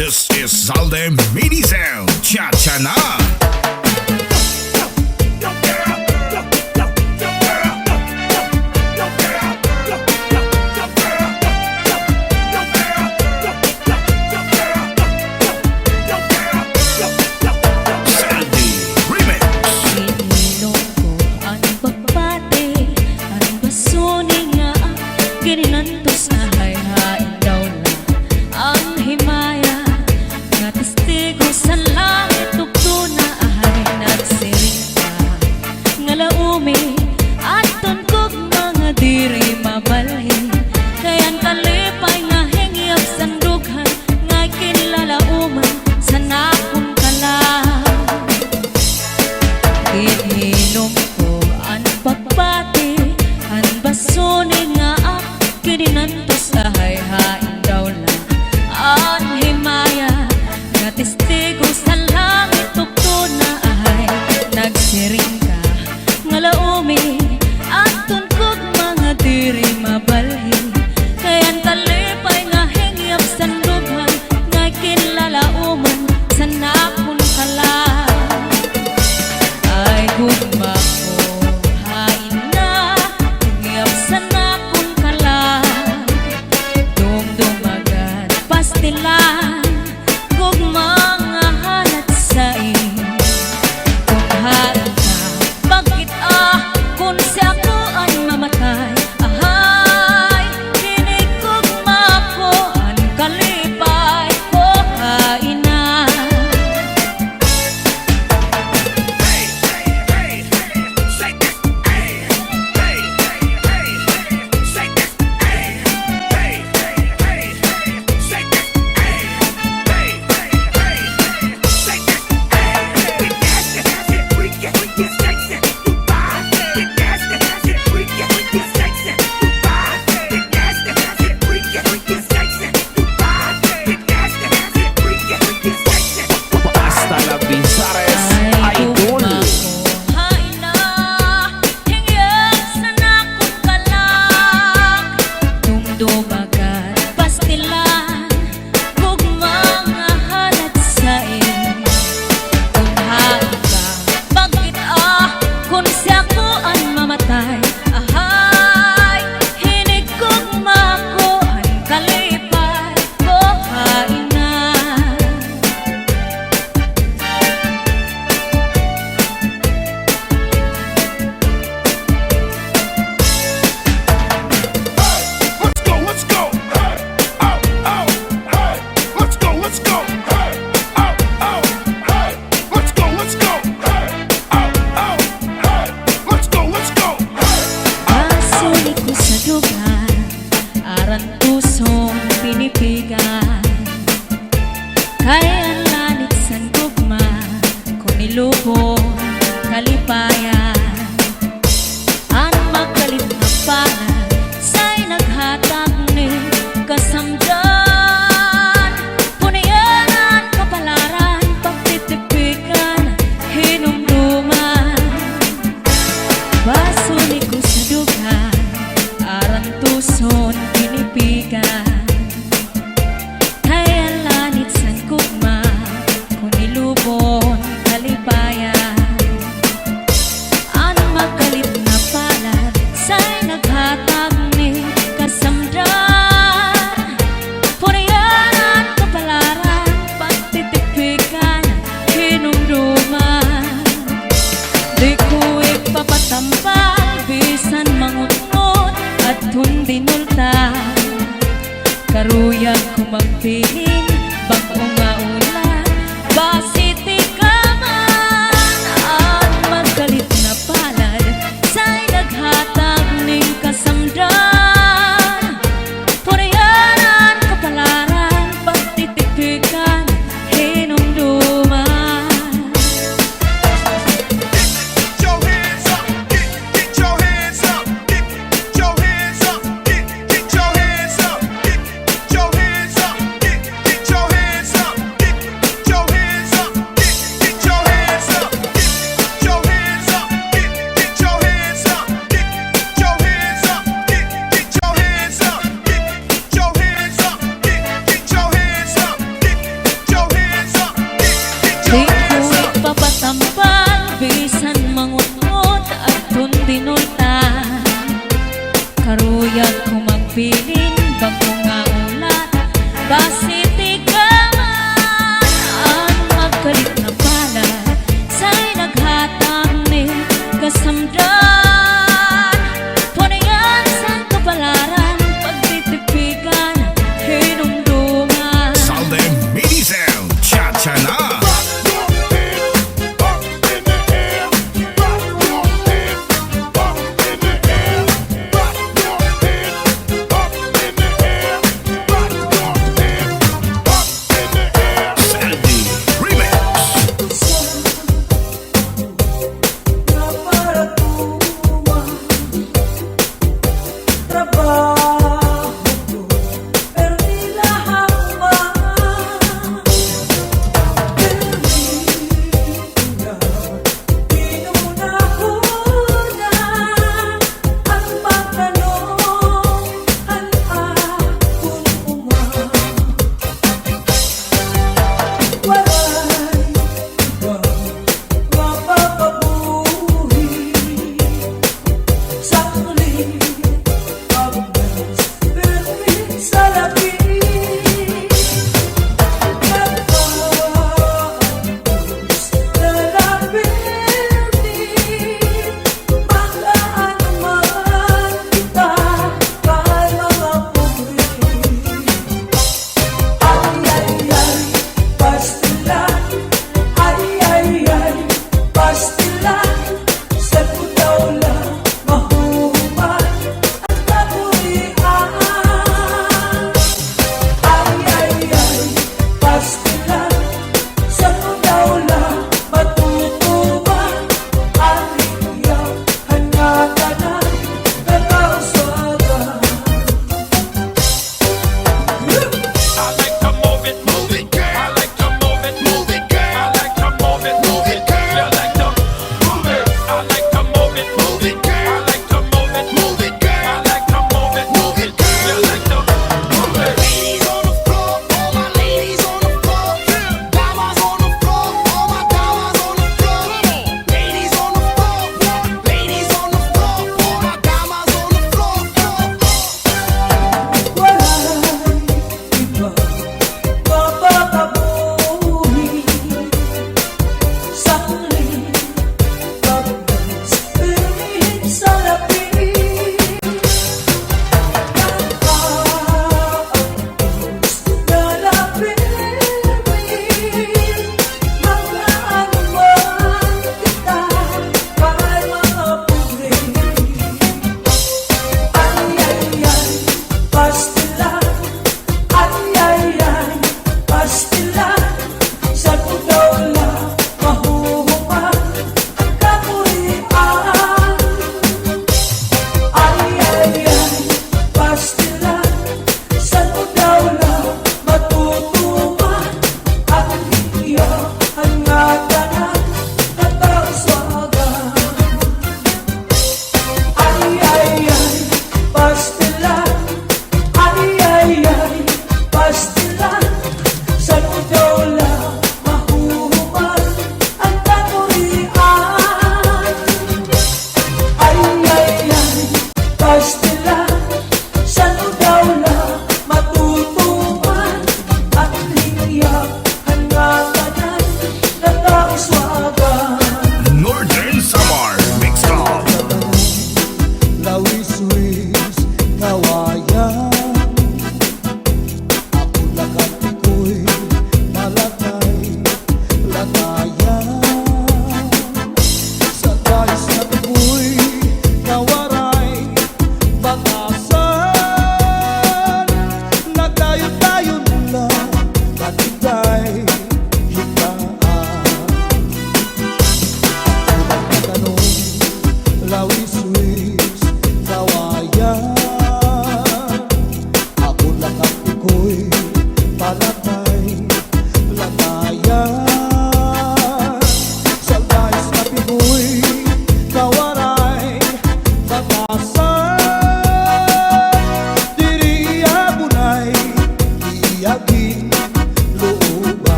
This is Zalde Mini Sound. Cha-cha na! Karuyag ko magpiling bagong maulan basiti ka man at magkalit na palad sa'y naghatag ning kasamdan purayanan kapalaran pagtitipikan hinumduman. bagong nga ulan, basiti ka man. Ang magkalit na pala, sa'y naghatang ni kasamdan. Punayan sa kapalaran, pagtitipigan, hinumduman. Salde Mini Sound, cha-cha na. Saldi Remix.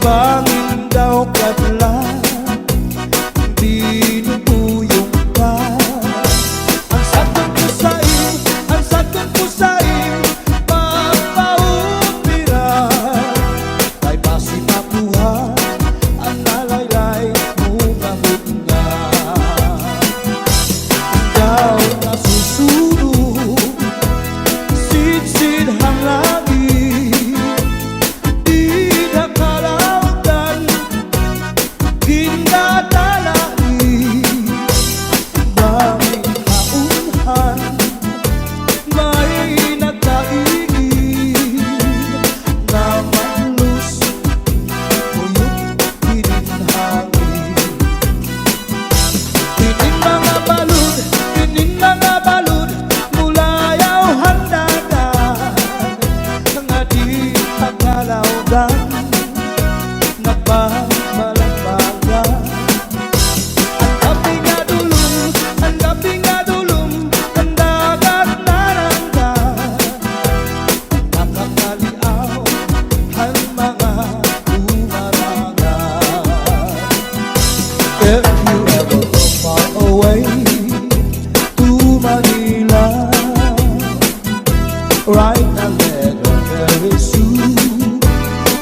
bangin daw kadlan, binubuyong ka. Ang sagot ko sa'yo, ang sagot ko sa'yo, magpaupira. Kay basi makuha, ang nalaylay mo gamot nga. Ikaw na susunod, sid-sid ang langit, di na kalautan, ginadalai. Daming kaunhan, may nagkaigid na malus, uyok hininhangin. Tining mga balud, tining mga balud, mulayaw handagan, nga di pagkalawdan, nagbabalagbagan. Ang gabi nga dulong, ang gabi nga dulong, ang dagat naranggan, nakakaliaw ang mga umarangan. If you ever go far away to Manila, write a letter very soon,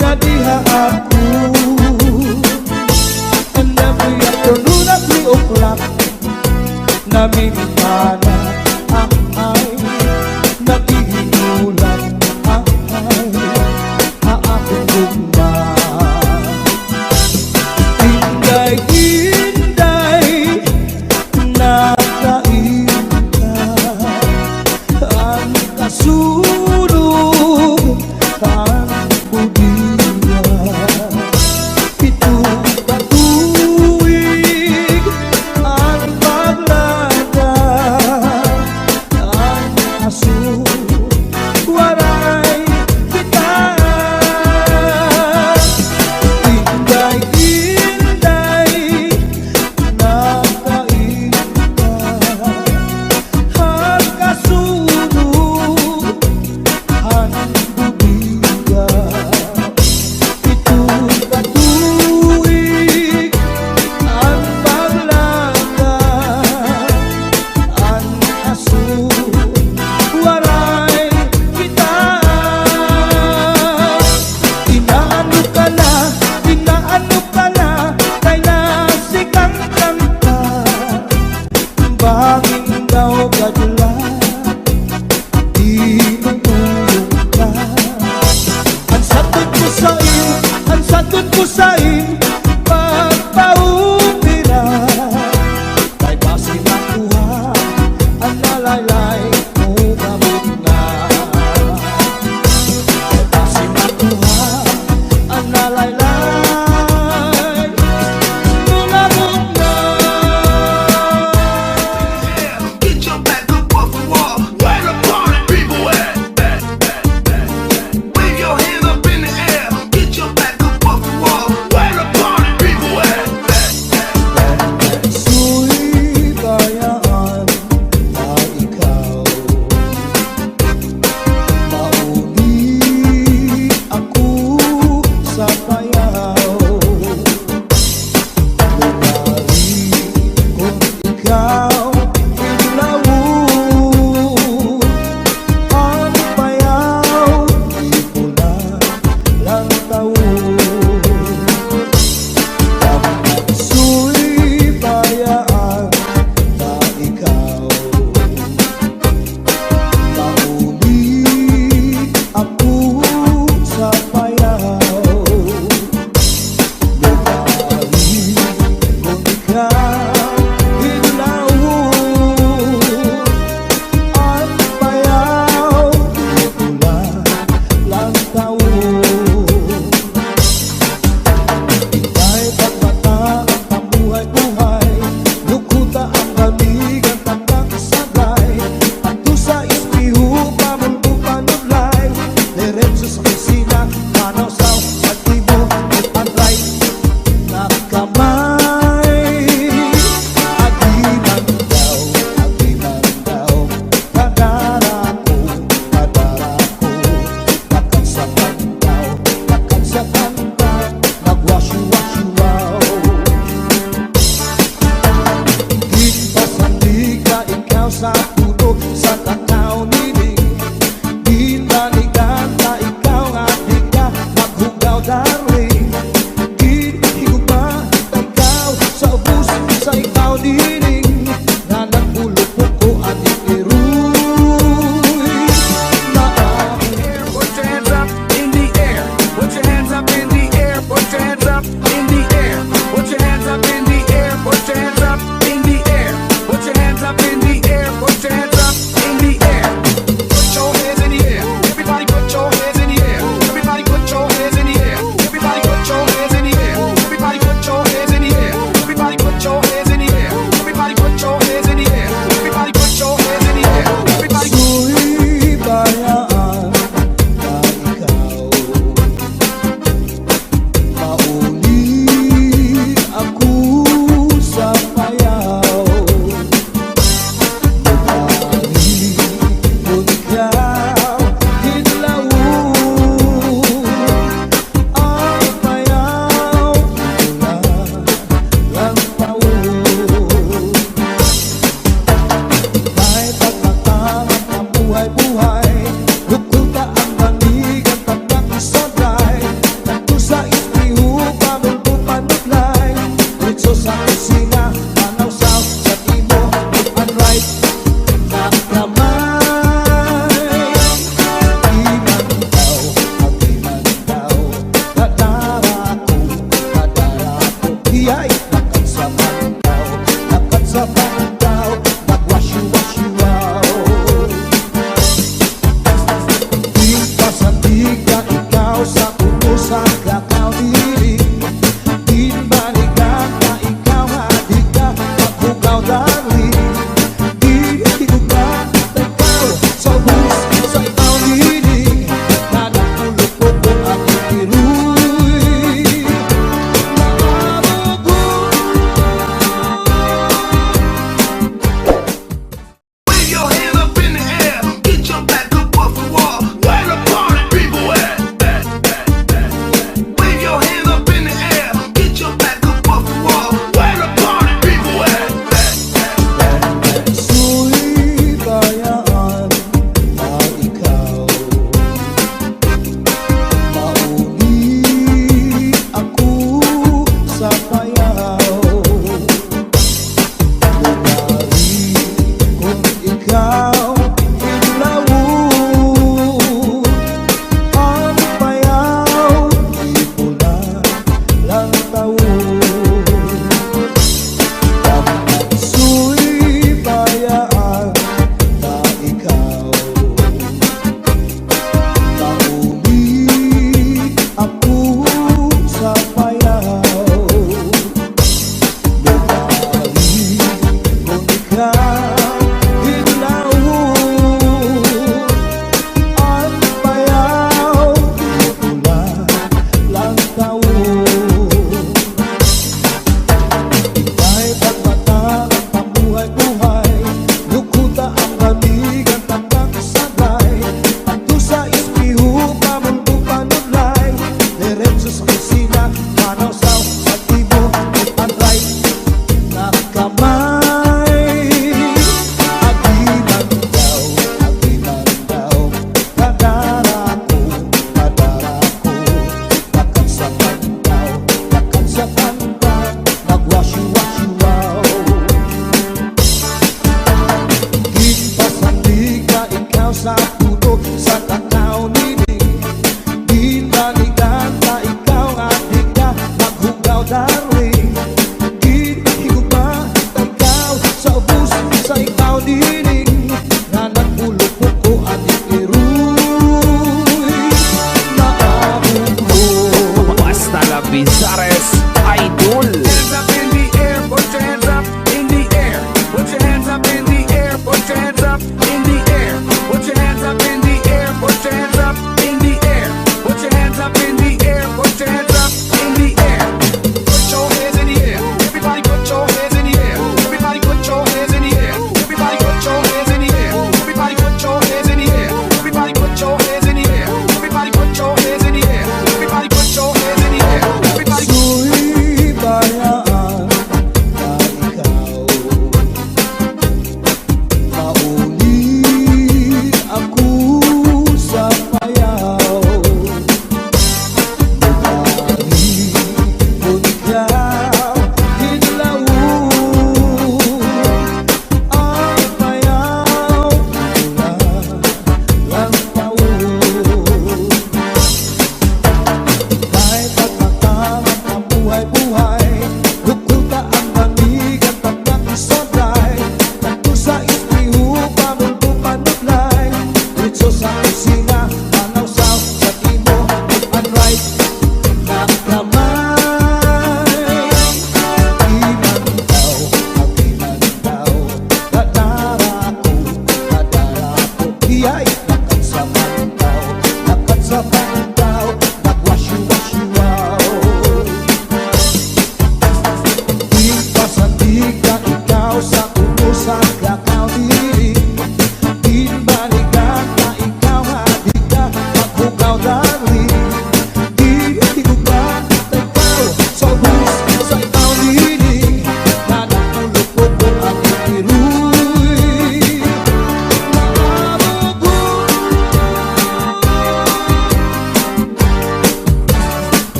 na diha ako. And every afternoon at 3 o'clock, namimikana ang ay, nagiginulan ang ay, aakong gugma. Inday-inday, nakain ka, ang kasulog, ang budiya. Itong patuwig, ang paglada, ang aso, waray kita. Inday-inday, nakain ka, ang kasulog, ang budiya. Itong patuwig, ang paglada, ang aso, waray kita. Inaano ka na, inaano ka na, kay nasikang kanta. Bangin daw kadlan, di matulog ka. Ang sagot ko sa'yo, ang sagot ko sa'yo, magpaupira. Kay basi makuha, ang nalaylay mo gamot nga. Kay basi makuha, ang nalaylay mo gamot nga. Get your back up off the wall. Where the party people at? Wave your hands up in the air. Get your back up off the wall. Where the party sa kakaunin. Inbalikan na ikaw hadi ka maghugaw darling. Inuga na ikaw sa bus sa ikaw dinig. Nanapulupot ko ang ikiruy. Wave your hand up in the air, get your back up off the wall. Where the party people at? Wave your hand up in the air, get your back up off the wall. Where the party people at? Su'y bayaan na ikaw mauli ako sa payaw. Lugari kung ikaw inlawon ang payaw, di pula lang taon. Su'y bayaan na ikaw mauli ako sa payaw. Lugari kung ikaw inlawon ang payaw, di pula lang taon. Ika'y pagmata ang pamuhay-buhay, lukuta ang kaligan takang sabay. Ato sa ispiho, pamundo panulay, diretso sa kusina, manaw sa tibo, ipantay na kamay. Aginan daw, kadara ko, kakagsakan daw, nagwasyu-wasyu wow. Ginpasandig ka ikaw sa puto sa kakao nining. Ginbalikan ka ikaw hadi ka maghugaw darling. Ginhigugma ka ikaw sa ubus sa ikaw dining. Nga nagpulupok ko at ikiruy na abot mo. Basta la Bizares Idol. Hands up in the air, put your hands up in the air. Put your hands up in the air, put your hands up in the air. Put your hands up in the air, put your hands up in the air. Put your hands up in the air, put your hands up in the air. Put your hands in the air. Everybody put your hands in the air. Everybody put your hands in the air. Everybody put your hands in the air. Everybody put your hands in the air. Everybody put your hands in the air. Everybody put your hands in the air. Everybody put your hands in the air. Everybody. Su'y bayaan na ikaw mauli ako sa payaw. Lugari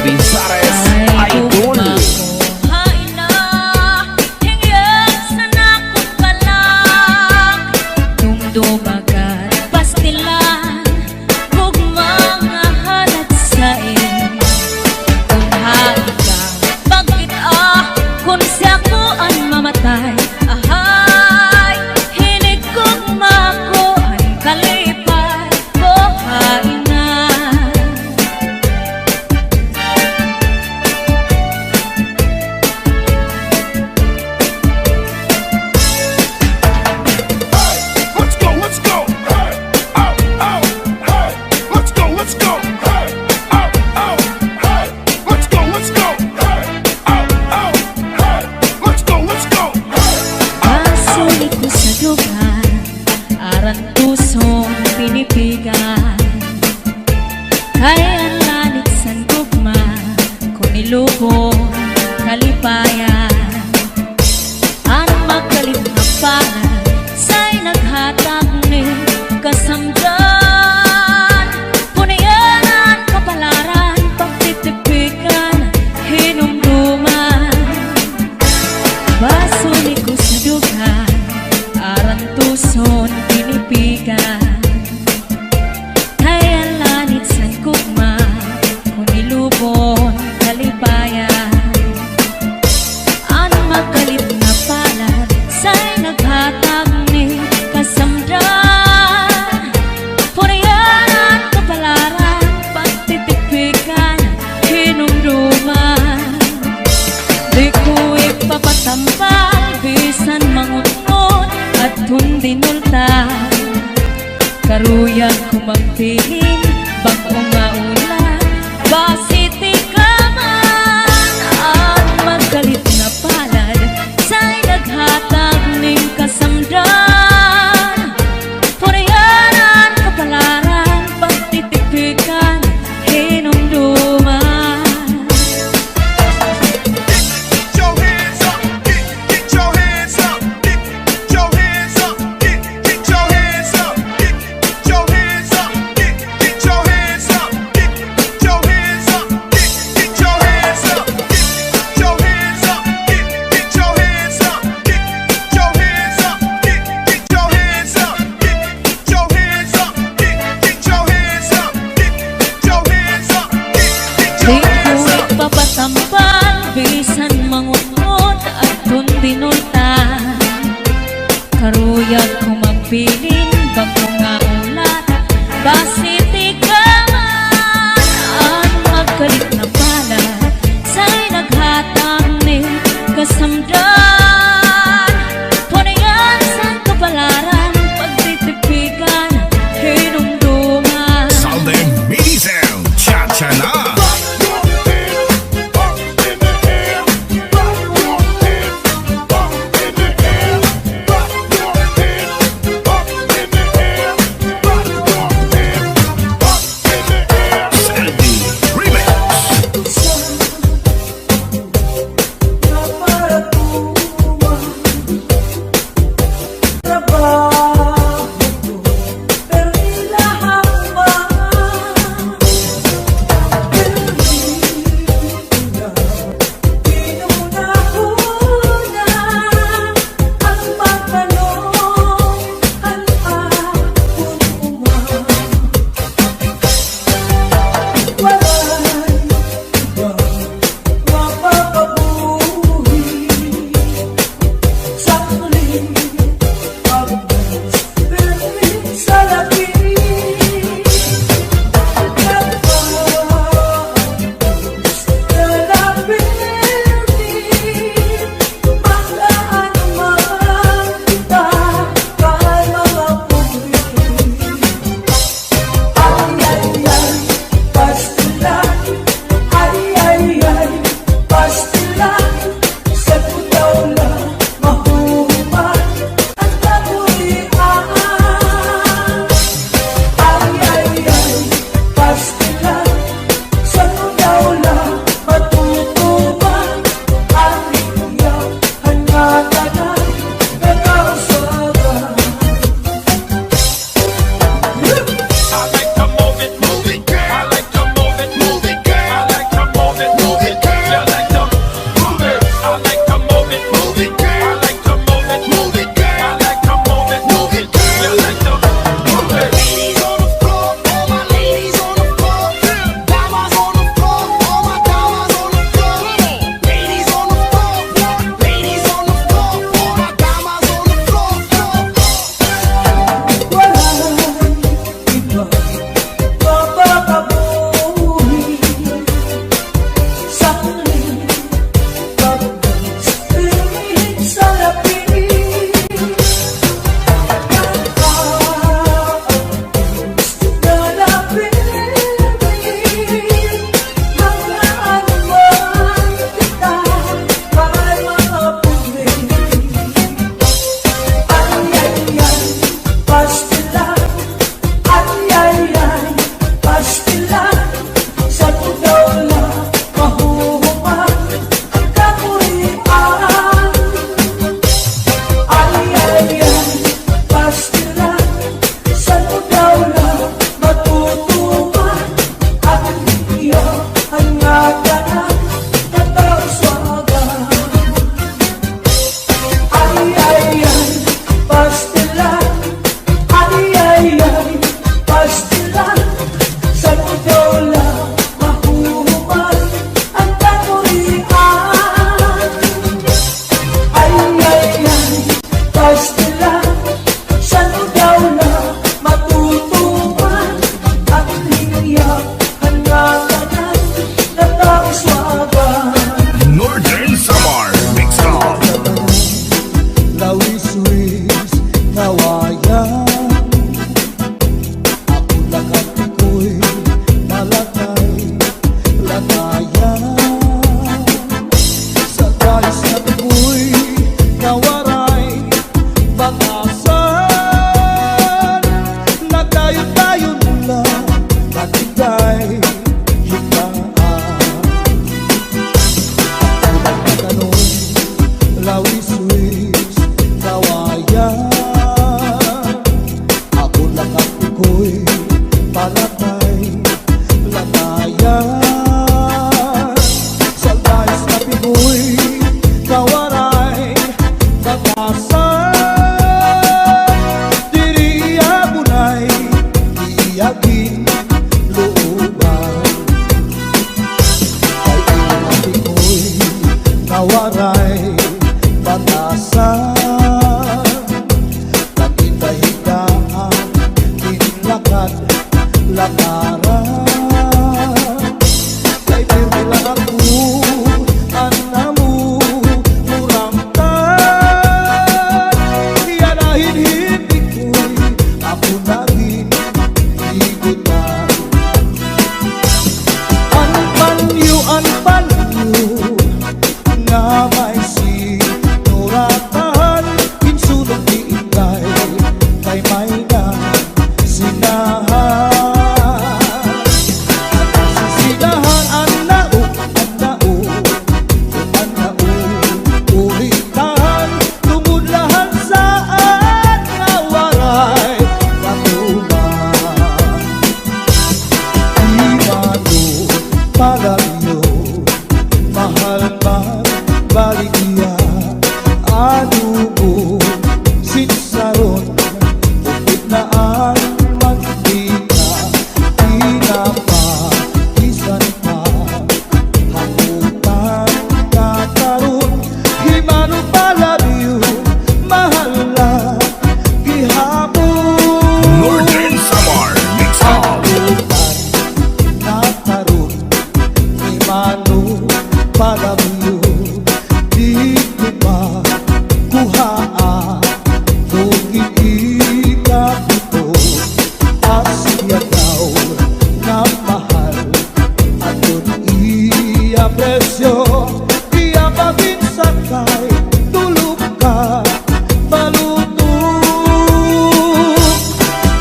Labizares Idol. Hain na, hingyat sa nakong balak. Dumdumagat, pastilan, kung mga halat sa iyo. Kung hain ka, bakit kung siya ko ang mamatay. Ahay, hinig kong mako ay kalipay ko hain na. Let's go, let's go. Hey, oh, oh, hey. Let's go, let's go. Hey, oh, oh, hey. Let's go, let's go. Hey, oh, oh, hey. Let's go, let's go. Hey. Pasulit ko sa dugan, aran pusong pinipigan. Kaya lalit sa gugma, kung nilubong kalipayan. Ang magkalit na pangan, sa'y naghatag ni kasamdan. Punayan kapalaran, pagtitipikan, hinumduman. Basulit ko sa dugan, aran tuson pinipigan. Kaya lanit sa gugma, kung nilubon kalipayan. Nawaray batasan Naghinda-hindaan Tinlakad lakaran Kay pirmi lang ako Anamu Muramtan Iyanahin hindi ko'y Ako naging higutan Anpanyo nga may sinuratan Kinsulong di ikay kay may na sinahan Sisinahan ang nao ulitan Tungod lahat saan nawaray katuman Imano palagyo mahal baligya anubo sinsaron upit na ang mantika pinapakisan pa hamutan kakaroon himano palagyo mahal na gihapon Northern Samar Mix Hall. hamutan kakaroon himano palagyo di ko ba kuhaan Tugin ikapito Asya daw na mahal Aton iya presyo Iya baging sakay Tulog ka balutong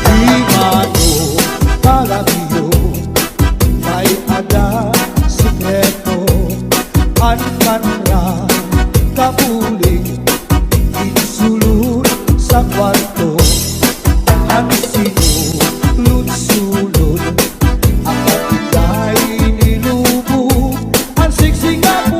Himano palagyo May ada sikreto Ankanra kapuling insulun sa kwarto ang sinulod-sulod ang katigay nilubog ang siksing nga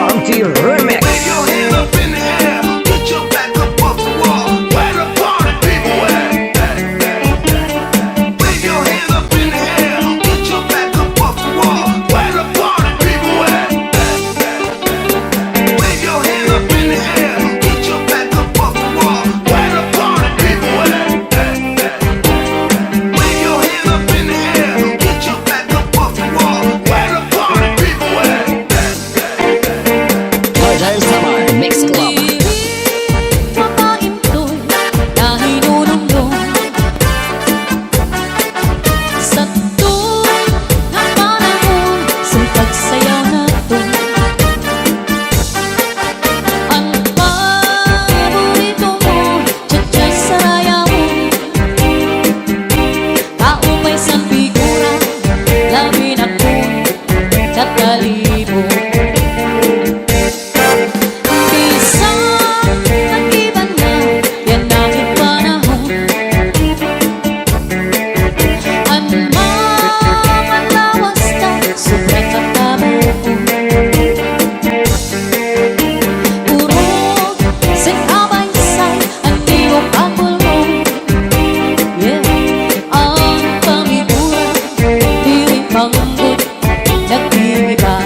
Santi Remix. Wave your hand up in the air, get your back up off the wall. Where the party people at? Wave your hand up in the air, get your back up off the wall. Where the party people at? Wave your hand up in the air, get your back up off the wall. Where the party people at? Wave your hand up in the air, get your back up off the wall. Where the party people at? Dahil sa Mix Club. Papaimtoy na hinunumdum sa tuwing ng panahon sa pagsayaw natin. Ang paborito mo, tsa-tsa sa raya mo. Kaumay sa figura, labi na kong kakalibo. Isang nag-iba na, yan aking panahon. Ang mga lawas na, sobrang katabaon. Urong, sinabaysay, ang diwa pagulong. Yeah, ang pamigura, di panggod, nag-iiba.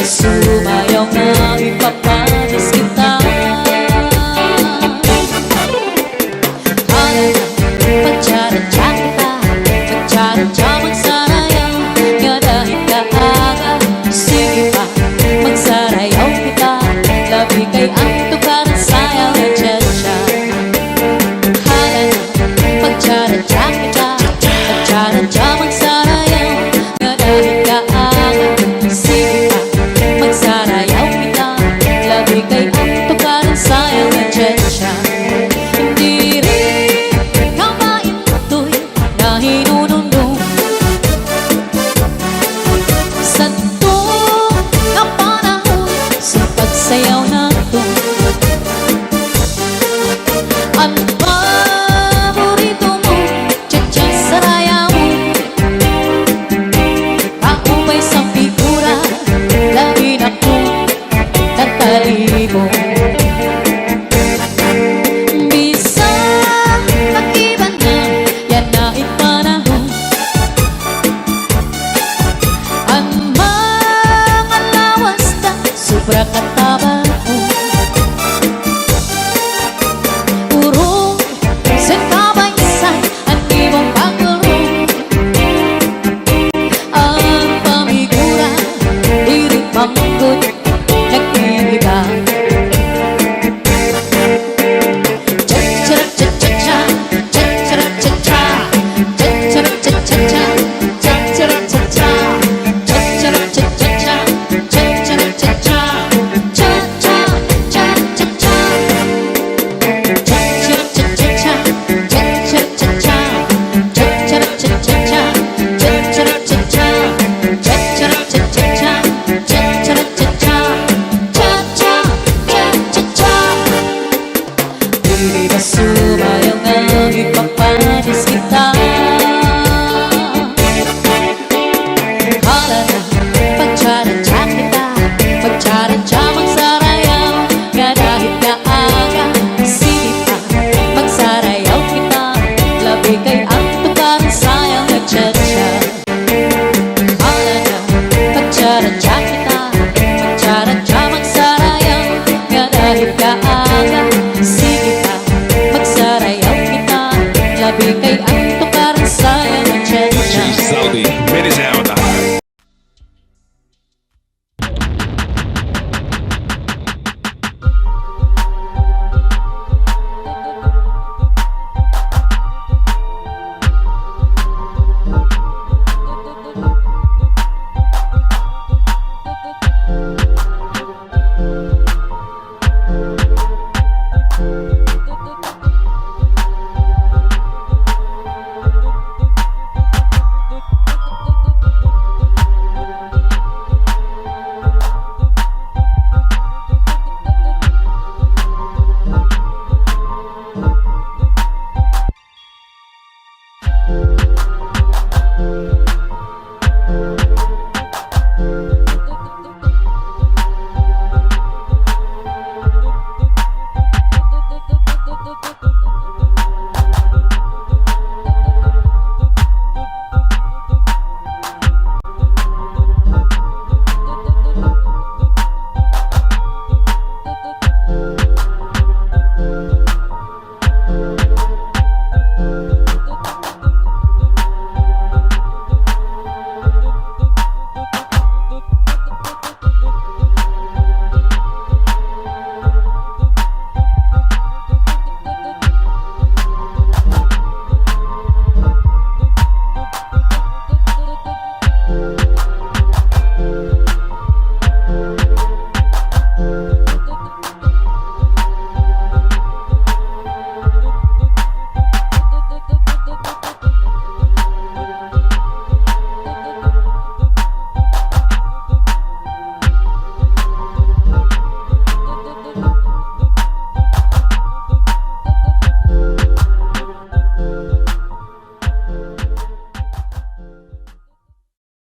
Sumayaw na ipapanis kita. Halaga, pagtsara-tsa kita, pagtsara-tsa magsarayaw. Nga dahil kaaga, sige pa, magsarayaw kita. Labi kay ang tukaran sayaw na tsa-tsa. Halaga, pagtsara-tsa kita, pagtsara-tsa magsarayaw. Nga dahil kaaga, sige pa, magsarayaw kita. Labi kay ang tukaran sayaw na tsa-tsa. Hindi rin kamaintoy na hinunundong sa tuwing na panahon sa pagsayaw natin. Ang paborito mo, tsa-tsa sa raya mo. Kaumay sa figura, labi na kong kakalibo. Bisa nag-iba na, yan na panahon. Ang mga lawas na, sobra katabaon. Urong, sinabaysay, ang ibang pagulong. Ang pamigura, di rin panggod,